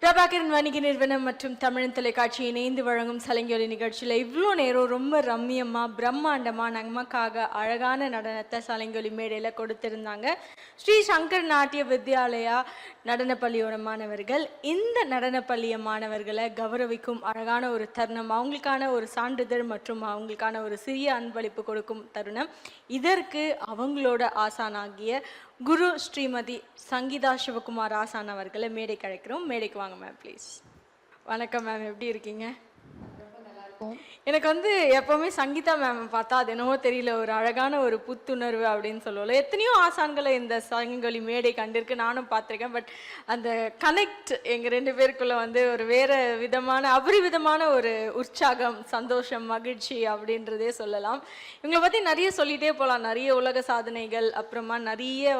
பிரபாகரன் வணிக நிறுவனம் மற்றும் தமிழ் தொலைக்காட்சி இணைந்து வழங்கும் சலங்கொலி நிகழ்ச்சியில் இவ்வளோ நேரம் ரொம்ப ரம்மியமாக பிரம்மாண்டமாக நமக்காக அழகான நடனத்தை சலங்கொலி மேடையில் கொடுத்திருந்தாங்க ஸ்ரீ சங்கர் நாட்டிய வித்யாலயா நடனப்பள்ளியோட மாணவர்கள். இந்த நடனப்பள்ளிய மாணவர்களை கௌரவிக்கும் அழகான ஒரு தருணம், அவங்களுக்கான ஒரு சான்றிதழ் மற்றும் அவங்களுக்கான ஒரு சிறிய அன்பளிப்பு கொடுக்கும் தருணம். இதற்கு அவங்களோட ஆசானாகிய குரு ஸ்ரீமதி சங்கீதா சிவகுமார் ஆசான் அவர்களை மேடைக்கு அழைக்கிறோம். மேடைக்கு வாங்க மேம் ப்ளீஸ். வணக்கம் மேம், எப்படி இருக்கீங்க? எனக்கு எப்பவுமே சங்கீதா மேம் பார்த்தா அது என்னவோ தெரியல, ஒரு அழகான ஒரு புத்துணர்வு அப்படின்னு சொல்லுவோம்ல. எத்தனையோ ஆசான்களை இந்த சங்கொலி மேடை கண்டிருக்கு, நானும் பார்த்துருக்கேன். பட் அந்த கனெக்ட் எங்கள் ரெண்டு பேருக்குள்ள ஒரு வேறு விதமான அபரிவிதமான ஒரு உற்சாகம், சந்தோஷம், மகிழ்ச்சி அப்படின்றதே சொல்லலாம். இவங்களை பற்றி நிறைய சொல்லிகிட்டே போகலாம். நிறைய உலக சாதனைகள், அப்புறமா நிறைய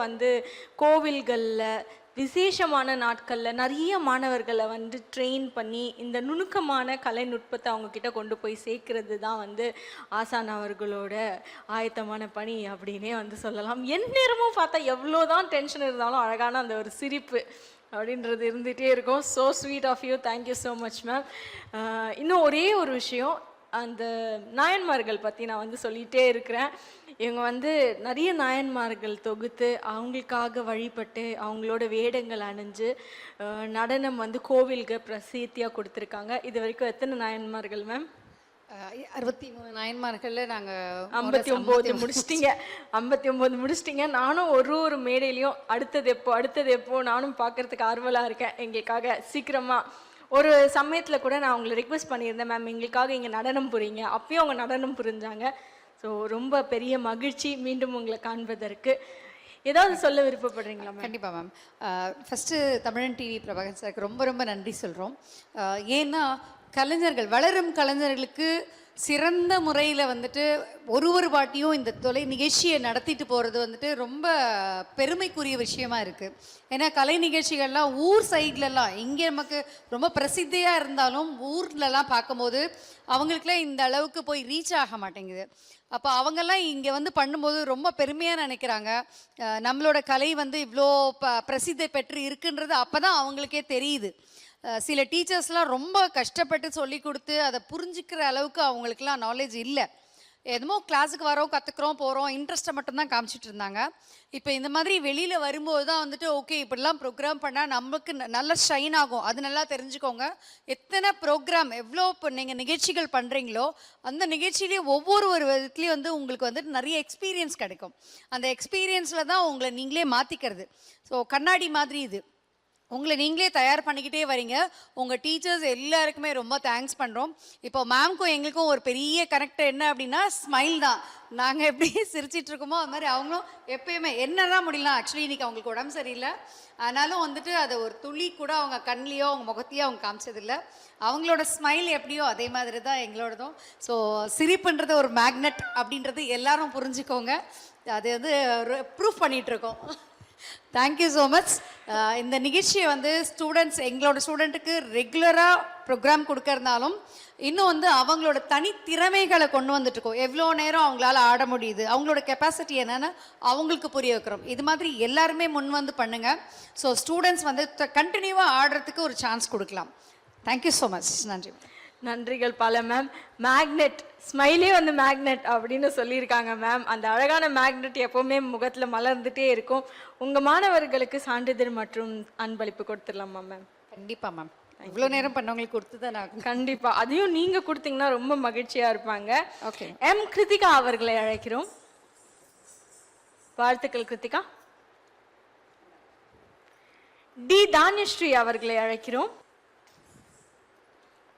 கோவில்களில் விசேஷமான நாட்களில் நிறைய மாணவர்களை ட்ரெயின் பண்ணி இந்த நுணுக்கமான கலைநுட்பத்தை அவங்கக்கிட்ட கொண்டு போய் சேர்க்கறது தான் ஆசான் அவர்களோட ஆயத்தமான பணி அப்படின்னே சொல்லலாம். எந்நேரமும் பார்த்தா எவ்வளோதான் டென்ஷன் இருந்தாலும் அழகான அந்த ஒரு சிரிப்பு அப்படின்றது இருந்துகிட்டே இருக்கும். So sweet of you, thank you so much ma'am. இன்னும் ஒரே ஒரு விஷயம், அந்த நாயன்மார்கள் பற்றி நான் சொல்லிகிட்டே இருக்கிறேன். இவங்க நிறைய நாயன்மார்கள் தொகுத்து அவங்களுக்காக வழிபட்டு அவங்களோட வேடங்கள் அணிஞ்சு நடனம் கோவிலுக்கு பிரசித்தியாக கொடுத்துருக்காங்க. இது வரைக்கும் எத்தனை நாயன்மார்கள் மேம்? 63 நாயன்மார்களில் நாங்கள் 59 முடிச்சிட்டிங்க. 59 முடிச்சிட்டிங்க. நானும் ஒரு மேடையிலையும் அடுத்தது எப்போ நானும் பார்க்கறதுக்கு ஆர்வலாக இருக்கேன். எங்களுக்காக சீக்கிரமாக ஒரு சமயத்தில் கூட நான் அவங்களை ரிக்வெஸ்ட் பண்ணியிருந்தேன், மேம் எங்களுக்காக இங்கே நடனம் புரியுங்க. அப்பயும் அவங்க நடனம் புரிஞ்சாங்க. ஸோ ரொம்ப பெரிய மகிழ்ச்சி மீண்டும் உங்களை காண்பதற்கு. ஏதாவது சொல்ல விருப்பப்படுறீங்களா மேம்? கண்டிப்பாக மேம். ஃபஸ்ட்டு தமிழன் டிவி பிரபாகரன் சாருக்கு ரொம்ப ரொம்ப நன்றி சொல்கிறோம். ஏன்னா கலைஞர்கள், வளரும் கலைஞர்களுக்கு சிறந்த முறையில் ஒரு வாட்டியும் இந்த தொலை நிகழ்ச்சியை நடத்திட்டு போகிறது ரொம்ப பெருமைக்குரிய விஷயமா இருக்குது. ஏன்னா கலை நிகழ்ச்சிகள்லாம் ஊர் சைட்லலாம் இங்கே நமக்கு ரொம்ப பிரசித்தியாக இருந்தாலும் ஊர்லலாம் பார்க்கும்போது அவங்களுக்குலாம் இந்த அளவுக்கு போய் ரீச் ஆக மாட்டேங்குது. அப்போ அவங்கெல்லாம் இங்கே பண்ணும்போது ரொம்ப பெருமையாக நினைக்கிறாங்க. நம்மளோட கலை இவ்வளோ பிரசித்தி பெற்று இருக்குன்றது அப்போ தான் அவங்களுக்கே தெரியுது. சில டீச்சர்ஸ்லாம் ரொம்ப கஷ்டப்பட்டு சொல்லி கொடுத்து அதை புரிஞ்சுக்கிற அளவுக்கு அவங்களுக்குலாம் நாலேஜ் இல்லை. எதுமோ கிளாஸுக்கு வரோம், கற்றுக்குறோம், போகிறோம், இன்ட்ரெஸ்ட்டை மட்டும்தான் காமிச்சிட்டு இருந்தாங்க. இப்போ இந்த மாதிரி வெளியில் வரும்போது தான் ஓகே இப்படிலாம் ப்ரோக்ராம் பண்ணால் நமக்கு நல்ல ஷைன் ஆகும். அது நல்லா தெரிஞ்சுக்கோங்க. எத்தனை ப்ரோக்ராம் எவ்வளோ இப்போ நீங்கள் நிகழ்ச்சிகள் பண்ணுறீங்களோ அந்த நிகழ்ச்சியிலேயே ஒவ்வொரு விதத்துலேயும் உங்களுக்கு நிறைய எக்ஸ்பீரியன்ஸ் கிடைக்கும். அந்த எக்ஸ்பீரியன்ஸில் தான் உங்களை நீங்களே மாற்றிக்கிறது. ஸோ கண்ணாடி மாதிரி இது உங்களை நீங்களே தயார் பண்ணிக்கிட்டே வரீங்க. உங்கள் டீச்சர்ஸ் எல்லாருக்குமே ரொம்ப தேங்க்ஸ் பண்ணுறோம். இப்போ மேம்க்கும் எங்களுக்கும் ஒரு பெரிய கனெக்ட் என்ன அப்படின்னா ஸ்மைல் தான். நாங்கள் எப்படி சிரிச்சிட்ருக்கோமோ அது மாதிரி அவங்களும் எப்பயுமே என்னதான் முடியலாம். ஆக்சுவலி இன்றைக்கி அவங்களுக்கு உடம்பு சரியில்லை, ஆனாலும் அதை ஒரு துளி கூட அவங்க கண்லேயோ அவங்க முகத்தையோ அவங்க காமிச்சதில்லை. அவங்களோட ஸ்மைல் எப்படியோ அதே மாதிரி தான் எங்களோடதும். ஸோ சிரிப்புன்றது ஒரு மேக்னெட் அப்படின்றது எல்லாரும் புரிஞ்சுக்கோங்க. அது ப்ரூஃப் பண்ணிகிட்ருக்கோம். Thank you so much. இந்த நிகழ்ச்சியை ஸ்டூடெண்ட்ஸ் எங்களோட ஸ்டூடெண்ட்டுக்கு ரெகுலராக ப்ரோக்ராம் கொடுக்கறதுனாலும் இன்னும் அவங்களோட தனித்திறமைகளை கொண்டு வந்துட்டுருக்கோம். எவ்வளோ நேரம் அவங்களால ஆட முடியுது, அவங்களோட கெப்பாசிட்டி என்னென்னு அவங்களுக்கு புரிய வைக்கிறோம். இது மாதிரி எல்லாருமே முன் பண்ணுங்கள். ஸோ ஸ்டூடெண்ட்ஸ் கண்டினியூவாக ஆடுறதுக்கு ஒரு சான்ஸ் கொடுக்கலாம். Thank you so much. நன்றி. நன்றிகள் பல மேம். மேக்னெட் ஸ்மைலே மேக்னெட் அப்படின்னு சொல்லியிருக்காங்க மேம். அந்த அழகான மேக்னெட் எப்போவுமே முகத்தில் மலர்ந்துட்டே இருக்கும். உங்கள் மாணவர்களுக்கு சான்றிதழ் மற்றும் அன்பளிப்பு கொடுத்துடலாமா மேம்? கண்டிப்பாக மேம். இவ்வளோ நேரம் பண்ணவங்களுக்கு கொடுத்து தான் நான் கண்டிப்பாக அதையும் நீங்கள் கொடுத்தீங்கன்னா ரொம்ப மகிழ்ச்சியாக இருப்பாங்க. ஓகே. எம் கிருத்திகா அவர்களை அழைக்கிறோம். வாழ்த்துக்கள் கிருத்திகா. டி தானியஸ்ரீ அவர்களை அழைக்கிறோம்.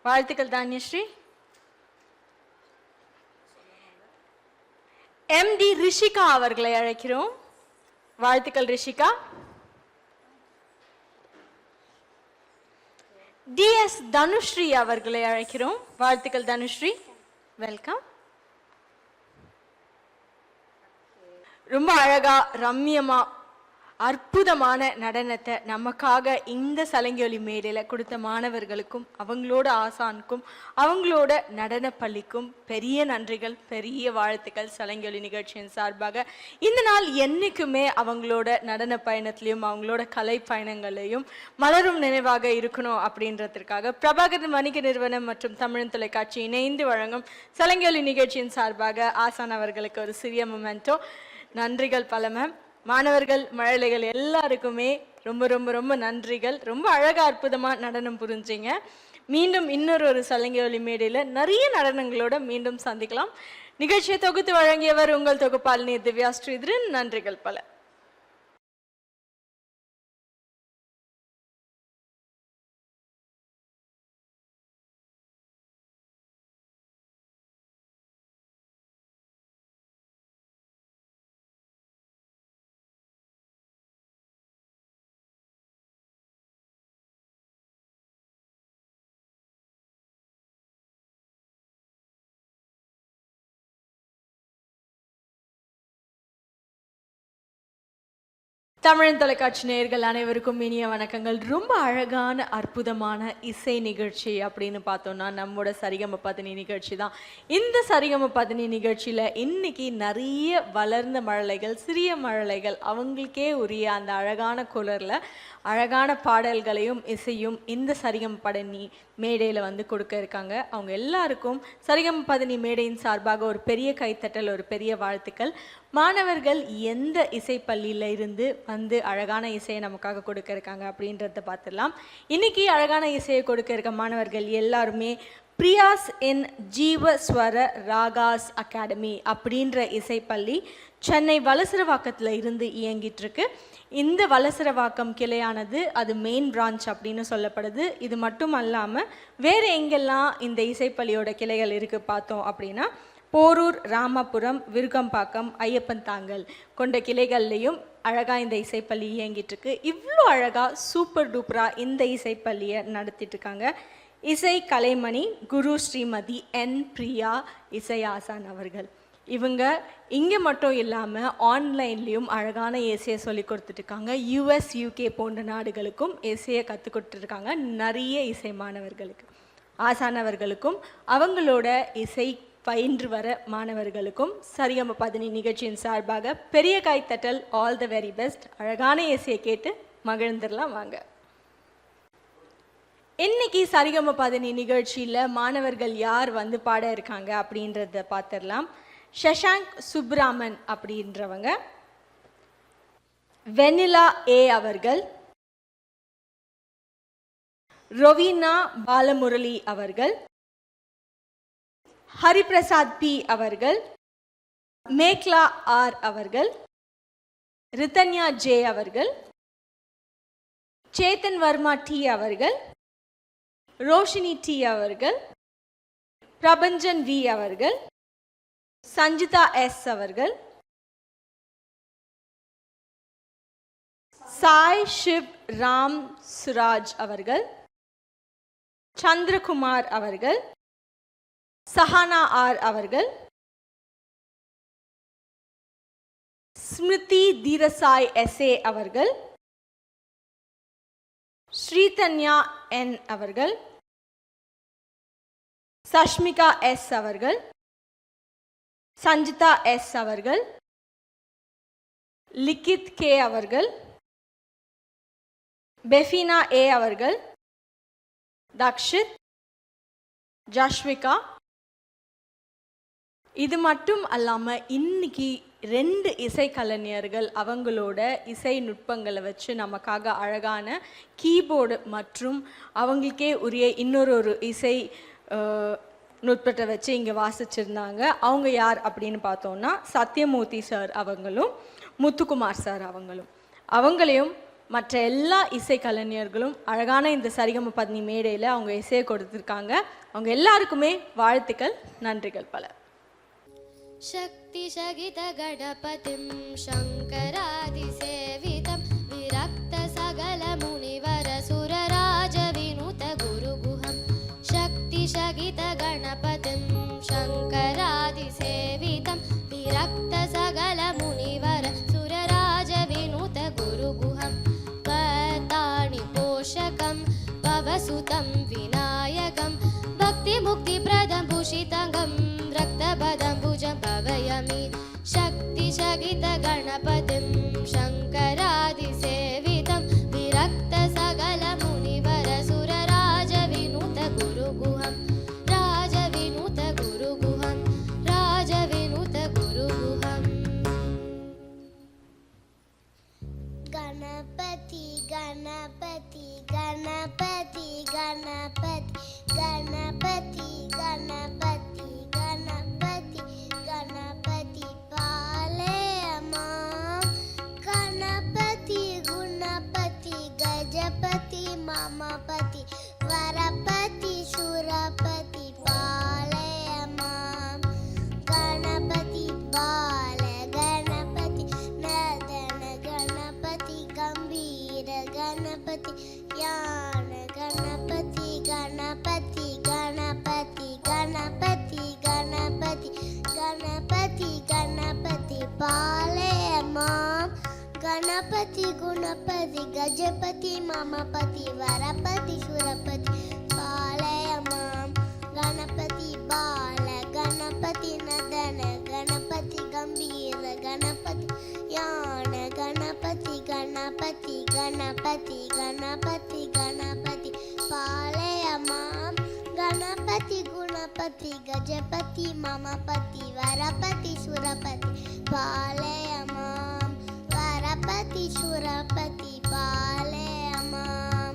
வாழ்த்துக்கள் தானியஸ்ரீ. எம் டி ரிஷிகா அவர்களை அழைக்கிறோம். வாழ்த்துக்கள் ரிஷிகா. டி எஸ் தனுஸ்ரீ அவர்களை அழைக்கிறோம். வாழ்த்துக்கள் தனுஸ்ரீ. வெல்கம். ரொம்ப அழகா ரம்யமா அற்புதமான நடனத்தை நமக்காக இந்த சலங்கொலி மேடையில் கொடுத்த மாணவர்களுக்கும் அவங்களோட ஆசானுக்கும் அவங்களோட நடன பள்ளிக்கும் பெரிய நன்றிகள், பெரிய வாழ்த்துக்கள். சலங்கொலி நிகழ்ச்சியின் சார்பாக இந்த நாள் என்னைக்குமே அவங்களோட நடன பயணத்திலையும் அவங்களோட கலை பயணங்களையும் மலரும் நினைவாக இருக்கணும் அப்படின்றதுக்காக பிரபாகரன் வணிக நிறுவனம் மற்றும் தமிழ் தொலைக்காட்சி இணைந்து வழங்கும் சலங்கொலி நிகழ்ச்சியின் சார்பாக ஆசான் அவர்களுக்கு ஒரு சிறிய மொமெண்டோ. நன்றிகள் பல மேம். மாணவர்கள், மழலைகள் எல்லாருக்குமே ரொம்ப ரொம்ப ரொம்ப நன்றிகள். ரொம்ப அழகா அற்புதமாக நடனம் புரிஞ்சிங்க. மீண்டும் இன்னொரு சலங்கொலி மேடையில் நிறைய நடனங்களோட மீண்டும் சந்திக்கலாம். நிகழ்ச்சியை தொகுத்து வழங்கியவர் உங்கள் தொகுப்பாளினி திவ்யா ஸ்ரீதரன். நன்றிகள் பல. தமிழ் தொலைக்காட்சி நேயர்கள் அனைவருக்கும் இனிய வணக்கங்கள். ரொம்ப அழகான அற்புதமான இசை நிகழ்ச்சி அப்படின்னு பார்த்தோம்னா நம்மோட சரிகம பதினி நிகழ்ச்சி தான். இந்த சரிகம பதினி நிகழ்ச்சியில் இன்னைக்கு நிறைய வளர்ந்த மழலைகள், சிறிய மழலைகள் அவங்களுக்கே உரிய அந்த அழகான குரலில் அழகான பாடல்களையும் இசையும் இந்த சரிகம பதினி மேடையில் வந்து கொடுக்க இருக்காங்க. அவங்க எல்லாருக்கும் சரிகம பதினி மேடையின் சார்பாக ஒரு பெரிய கைத்தட்டல், ஒரு பெரிய வாழ்த்துக்கள். மாணவர்கள் எந்த இசைப்பள்ளியில் இருந்து வந்து அழகான இசையை நமக்காக கொடுக்க இருக்காங்க அப்படின்றத பார்த்துடலாம். இன்னைக்கு அழகான இசையை கொடுக்க இருக்க மாணவர்கள் எல்லாருமே பிரியாஸ் இன் ஜீவஸ்வர ராகாஸ் அகாடமி அப்படின்ற இசைப்பள்ளி சென்னை வலசரவாக்கத்தில் இருந்து இயங்கிட்டு இருக்கு. இந்த வலசரவாக்கம் கிளையானது அது மெயின் பிரான்ச் அப்படின்னு சொல்லப்படுது. இது மட்டும் அல்லாமல் வேறு எங்கெல்லாம் இந்த இசைப்பள்ளியோட கிளைகள் இருக்குது பார்த்தோம் அப்படின்னா போரூர், ராமபுரம், விருகம்பாக்கம், ஐயப்பன் தாங்கல் கொண்ட கிளைகள்லையும் அழகாக இந்த இசைப்பள்ளி இயங்கிட்டுருக்கு. இவ்வளோ அழகாக சூப்பர் டூப்பராக இந்த இசைப்பள்ளியை நடத்திட்டுருக்காங்க இசை கலைமணி குரு ஸ்ரீமதி என் பிரியா இசை ஆசான் அவர்கள். இவங்க இங்கே மட்டும் இல்லாமல் ஆன்லைன்லேயும் அழகான இசையை சொல்லி கொடுத்துட்ருக்காங்க. US, UK போன்ற நாடுகளுக்கும் இசையை கற்றுக் கொடுத்துருக்காங்க நிறைய இசை மாணவர்களுக்கு. ஆசானவர்களுக்கும் அவங்களோட இசை பயின்று வர மாணவர்களுக்கும் சரிகம பதினி நிகழ்ச்சியின் சார்பாக பெரிய கைத்தட்டல். All the very best. அழகான இசையை கேட்டு மகிழ்ந்துடலாம் வாங்க. இன்னைக்கு சரிகம பதினி நிகழ்ச்சியில் மாணவர்கள் யார் வந்து பாட இருக்காங்க அப்படின்றத பார்த்துடலாம். சஷாங்க் சுப்ராமன் அப்படின்றவங்க, வெனிலா A அவர்கள், ரொவீனா பாலமுரளி அவர்கள், ஹரிபிரசாத் P அவர்கள், மேக்லா R அவர்கள், ரித்தன்யா J அவர்கள், சேத்தன் வர்மா T அவர்கள், ரோஷினி T அவர்கள், பிரபஞ்சன் V அவர்கள், சஞ்சிதா S அவர்கள், சாய் ஷிவ் ராம் சுராஜ் அவர்கள், சந்திரகுமார் அவர்கள், சஹானா R அவர்கள், ஸ்மிருதி தீரசாய் SA அவர்கள், ஸ்ரீதன்யா N அவர்கள், சஷ்மிகா S அவர்கள், சஞ்சிதா S அவர்கள், லிகித் K அவர்கள், பெஃபினா A அவர்கள், தக்ஷித், ஜாஷ்விகா. இது மட்டும் அல்லாமல் இன்னைக்கு 2 இசைக்கலைஞர்கள் அவங்களோட இசை நுட்பங்களை வச்சு நமக்காக அழகான கீபோர்டு மற்றும் அவங்களுக்கே உரிய இன்னொரு இசை நுட்பத்தை வச்சு இங்கே வாசிச்சிருந்தாங்க. அவங்க யார் அப்படின்னு பார்த்தோன்னா சத்யமூர்த்தி சார் அவங்களும் முத்துக்குமார் சார் அவங்களையும் மற்ற எல்லா இசை கலைஞர்களும் அழகான இந்த சரிகம பதினி மேடையில் அவங்க இசையை கொடுத்துருக்காங்க. அவங்க எல்லாருக்குமே வாழ்த்துக்கள், நன்றிகள் பல. शक्ति शगित गणपतिं शङ्करादिसेवितं विरक्त सकल मुनिवर सुरराज विनुत गुरुगुहं शक्ति शगित गणपतिं शङ्करादिसेवितं विरक्त सकल मुनिवर सुरराज विनुत गुरुगुहं सर्वभूतं विनायकं भक्तिमुक्तिप्रदं भूषिताङ्गं रक्तपदं भुजं भावयामि शक्तिशगितगणपतिं शङ्करादिसेवितं विरक्तसकलमुनिवरसुरराजविनुतगुरुगुहं राजविनुतगुरुगुहं राजविनुतगुरुगुहम् गणपति गणपति गणपति गणपति गणपति गणपति गणपति गणपति पालय मां गणपति गुणपति गजपति ममपति वरपति सुरपति पालय मां गणपति बाल गणपति नदन गणपति गंभीर गणपति ज्ञान गणपति गणपति गणपति गणपति गणपति गणपति गणपति पालय मां गणपति गुणपति गजपति ममपति वरपति सुरपति पालय मां गणपति बाल गणपति नदन गणपति गंभीर गणपति ज्ञान गणपति गणपति गणपति गणपति गणपति पालय मां गणपति गुणपति गजपति ममपति वरपति सुरपति पालय मां वरपति सुरपति पालय मां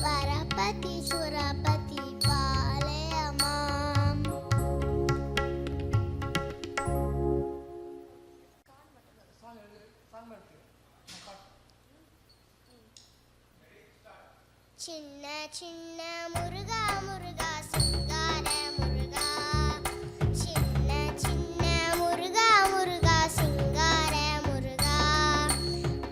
वरपति सुरपति पालय मां சின்ன சின்ன முருகா முருகா சிங்கார முருகா சின்ன சின்ன முருகா முருகா சிங்கார முருகா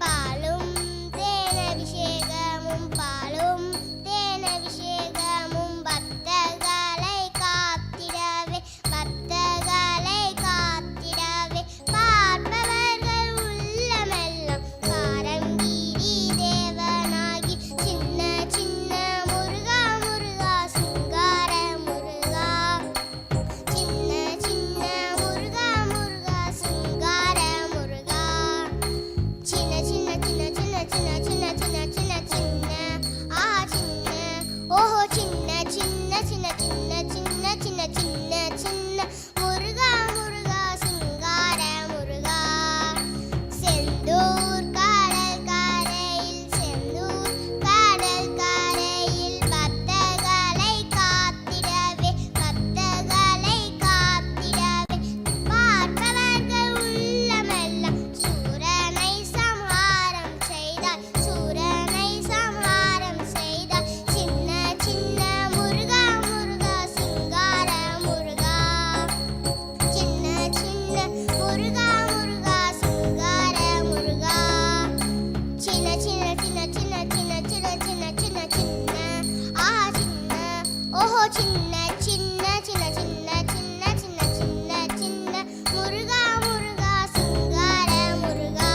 பாலும் தேனபிஷேகமும் பாலும் தேனபிஷேகமும் பக்தர்களை காத்திடவே பக்தர்களை காத்திடவே பார்ப்பவர்கள் உள்ளமெல்லாம் காரங்கீரி தேவனாகி சின்ன சின்ன முருகா முருகா சிங்கார முருகா சின்ன சின்ன முருகா முருகா சிங்கார முருகா சின்ன சின்ன சின்ன சின்ன சின்ன சின்ன சின்ன சின்ன சின்ன ஆ சின்ன ஓஹோ சின்ன சின்ன சின்ன சின்ன சின்ன சின்ன சின்ன சின்ன முருகா முருகா சிங்கார முருகா செந்தூர் கடல் கரையில் செந்தூர் கடல் கரையில் பக்தர்களை காத்திடவே பக்தர்களை காத்திடவே பார்ப்பவர்கள் உள்ளமெல்லாம் சூரனை சம்ஹாரம் செய்தார் சூரனை சம்ஹாரம் செய்தார் சின்ன சின்ன முருகா முருகா சிங்கார முருகா சின்ன சின்ன முருகா முருகா சிங்கார முருகா சின்ன சின்ன சின்ன சின்ன சின்ன சின்ன சின்ன சின்ன சின்ன ஆ சின்ன ஓஹோ சின்ன சின்ன சின்ன சின்ன சின்ன சின்ன சின்ன சின்ன முருகா முருகா சிங்கார முருகா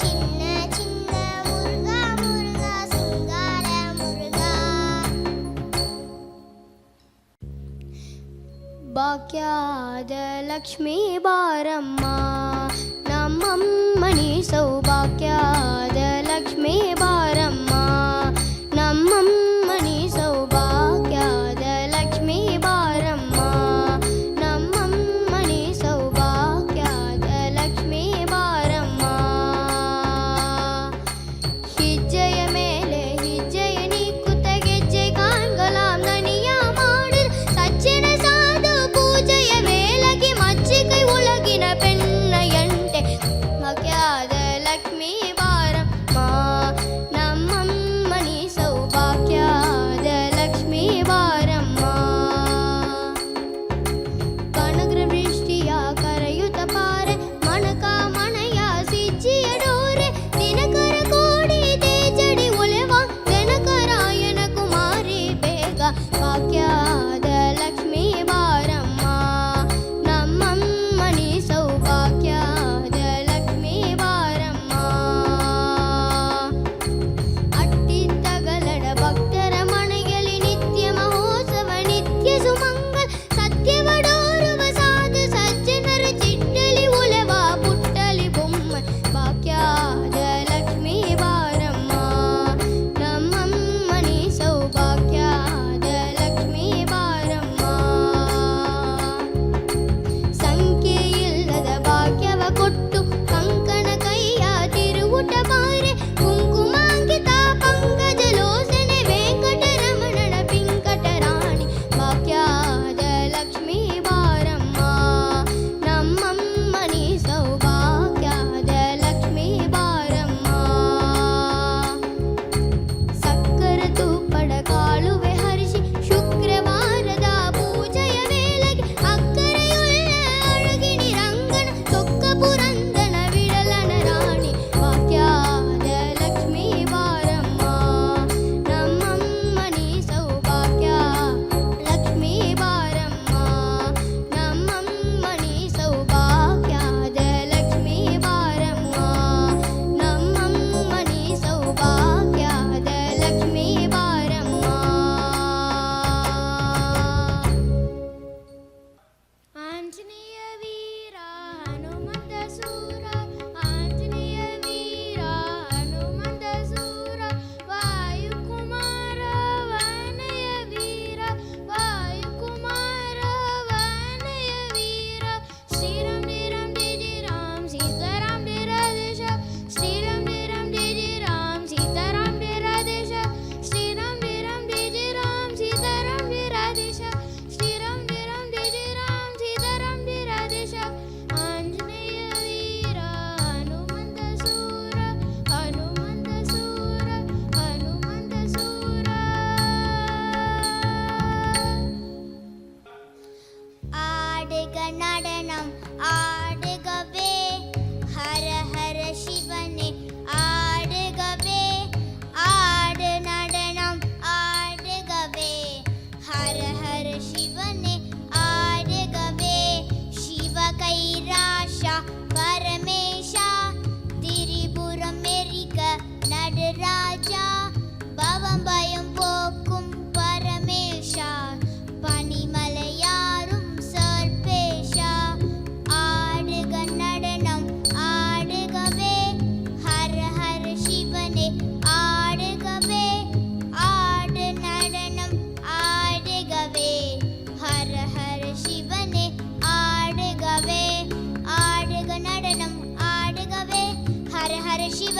சின்ன சின்ன முருகா முருகா சிங்கார முருகா ಭಾಗ್ಯಾದ ಲಕ್ಷ್ಮೀ ಬಾರಮ್ಮ ನಮ್ಮಮ್ಮನಿ ಸೌಭಾಗ್ಯದ ಲಕ್ಷ್ಮೀ ಬಾರಮ್ಮ ನಮ್ಮಮ್ಮನಿ ಸೌಭಾಗ್ಯದ ಲಕ್ಷ್ಮೀ ಬಾರಮ್ಮ ನಮ್ಮಮ್ಮನಿ ಸೌಭಾಗ್ಯದ ಲಕ್ಷ್ಮೀ ಬಾರಮ್ಮ ಹಿಜ್ಜೆಯ ಮೇಲೆ ಹಿಜ್ಜೆಯ ನೀಕುತ್ತ ಗೆಜ್ಜೆ ಕಾಣ್ಗಲಾಂ ನನಿಯ ಮಾಡಿದ ಸಜ್ಜನ ಸಾಧು ಪೂಜೆಯ ಮೇಲಗಿ ಮಜ್ಜಿಗೈ ಒಳಗಿನ ಪೆನ್ನ ಎಂಟೆ ಭಾಗ್ಯದ ಲಕ್ಷ್ಮೀ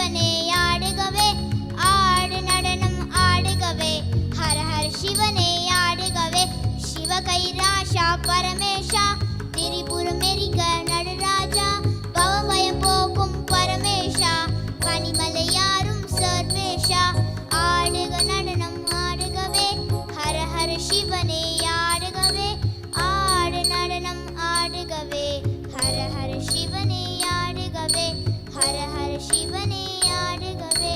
சிவனே ஆடுகவே ஆடு நடனம் ஆடுகவே ஹர ஹர சிவனே ஆடுகவே சிவ கைலாஷா பரமேஷா திரிபுரமெரிக நடராஜா பவபயம் போக்கும் பரமேஷா பனிமலையாரும் சர்வேஷா ஆடுக நடனம் ஆடுகவே ஹர ஹர சிவனே ஆடுகவே ஆடு நடனம் ஆடுகவே ஹர ஹர சிவனே ஆடுகவே ஹர ஹர சிவனே ஆடுகவே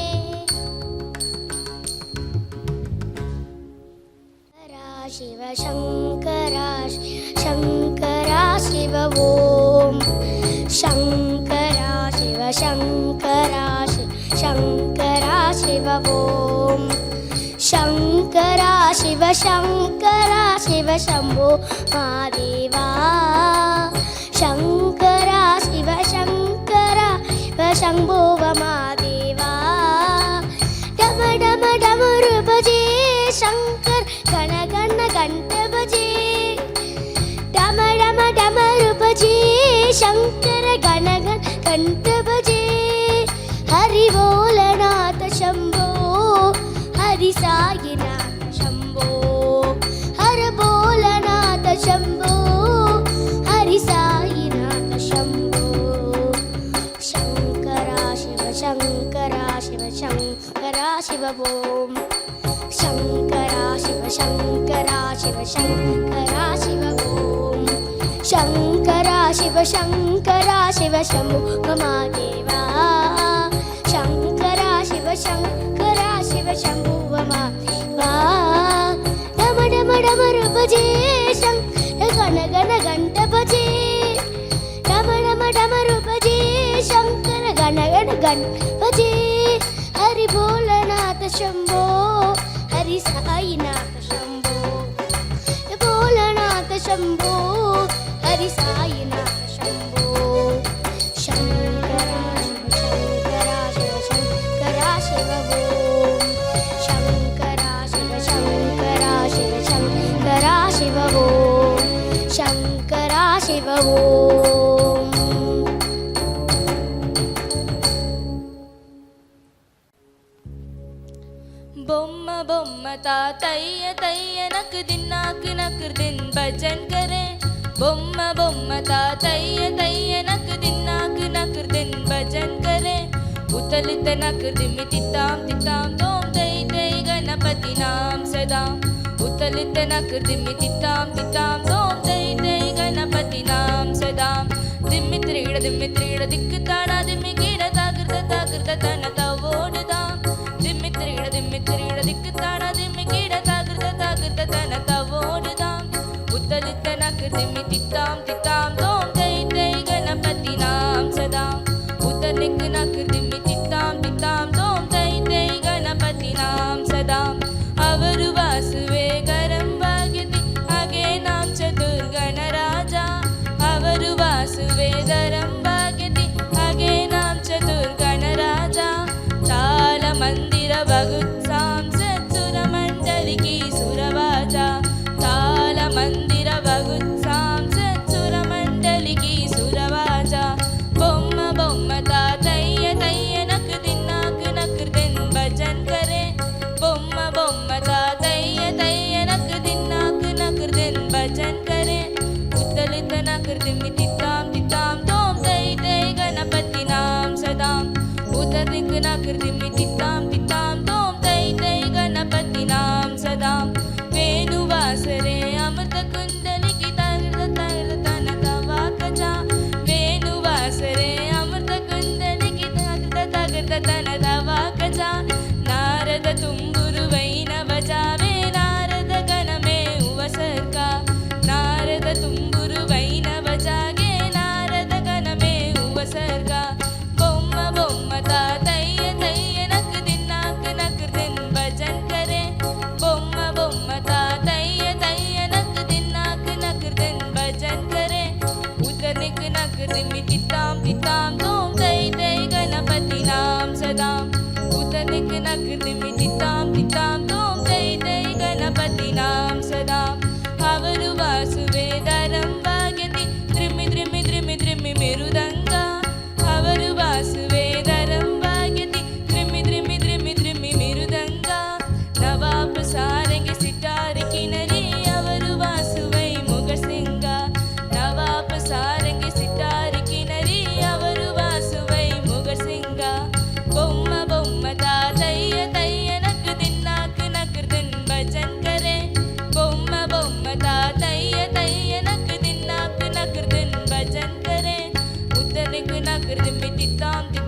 சிவ சங்கரா சங்கரா சிவ ஓம் சங்கரா சிவ சங்கரா சங்கரா சிவ ஓம் சங்கரா சிவ சங்கரா சிவ சம்போ மாதேவா சங்கரா சிவ சங்கரா சிவ சம்போவ மாதேவா டம டம டமரு பஜே சங்கர் கண கண கண்ட பஜே டம டம டமரு பஜே சங்கர கண கண கண்ட பஜே ஹரி போலநாத சம்போ ஹரி சாயிநாத சம்போ ஹர போலநாத சம்போ ஹரி சாயிநாத சம்போ சங்கரா சிவ சங்கரா சிவ சங்கரா சிவ ஓம் சங்கரா சிவ சங்கரா சிவ சங்கரா சிவ ஓம் சங்கரா சிவ சங்கரா சிவ சம்பு மகாதேவா சங்கரா சிவ சங்கரா சிவ சம்பு மகாதேவா டம டம டமரு பஜே சங்கர கண கண கண்ட பஜே டம டம டமரு பஜே சங்கர கண கண கண்ட பஜே ஹரி போலநாத சம்போ ஹரி சாயிநாத சம்போ போலநாத சம்போ ஹரி சாயிநாத சம்போ சங்கரா சிவ சங்கரா சிவ ஓம் சங்கரா சிவ சங்கரா சிவ சங்கரா சிவ ஓம் சங்கரா சிவ ஓம் బొమ్మ బొమ్మ తాతయ్య తయ్య నక్ దిన్నాక్ నక్ దిన్ భజన్ కరే బొమ్మ బొమ్మ తాతయ్య తయ్య నక్ దిన్నాక్ నక్ దిన్ భజన్ కరే ఉతలిత నక్ దిమి తితాం తితాం తోం దై దై గణపతి నాం సదా ఉతలిత నక్ దిమి తితాం తితాం తోం దై దై గణపతి నాం సదా దిమ్మి త్రీడ దిక్కు తాడా దిమ్మి గీడ తాకృత తన తవోడుదాం దిమ్మి త్రీడ దిక్కు తాడా దిమ్మి గీడ తాకృత తన తవోడుదాం ఉత్తలిత నక్ దిమ్మి తిత్తాం తిత్తాం తోం దై దై గణపతి నాం సదా ఉత్తలిక్ నక్ దిమ్మి తిత్తాం తిత్తాం తోం దై దై గణపతి నాం సదా అవరు వాసువే కరం భాగ్యతి అగే నాం చతుర్గణ రాజా అవరు వాసువే దరం భాగ్యతి అగే నాం చతుర్గణ రాజా తాళ మందిర భగుత్సాం సత్సుర మండలికి సురవాజా తాళ మందిర భగుత్సాం సత్సుర మండలికి సురవాజా బొమ్మ బొమ్మ తాతయ్య తయ్య నక్ దిన్ భజన్ కరే బొమ్మ బొమ్మ తాతయ్య తయ్య నక్ దిన్ భజన్ కరే ఉత్తలిత నక్ దిమ్మి తిత్తాం తిత్తాం తోం దై దై గణపతి నాం సదా ఉత్తలిక్ నక్ దిమ్మి తిత్తాం తిత్తాం తోం దై దై గణపతి నాం సదా వేణువాసరే అమృత కుండలికి తన తవాకజా వేణువాసరే అమృత కుండలికి తన తవాకజా నారద తుంబురు వైనవ జావే నారద గణమే ఉవసర్క నారద తుంబురు వైనవ జాగే నారద గణమే ఉవసర్క బొమ్మ బొమ్మ తాతయ్య తయ్య నక్ దిన్ భజన్ కరే బొమ్మ బొమ్మ తాతయ్య తయ్య నక్ దిన్ భజన్ కరే ఉతనిక్ నక్ దిమ్మి తిత్తాం తిత్తాం తోం దై దై గణపతి నాం సదా ఉతనిక్ నక్ దిమ్మి తిత్తాం తిత్తాం తోం దై దై గణపతి నాం సదా అవరు వాసువే దరం భాగ్యతి త్రిమి త్రిమి త్రిమి త్రిమి మెరుదంగా అవరు వాసువే దరం భాగ్యతి திகிருதிம்பி தித்தாந்தி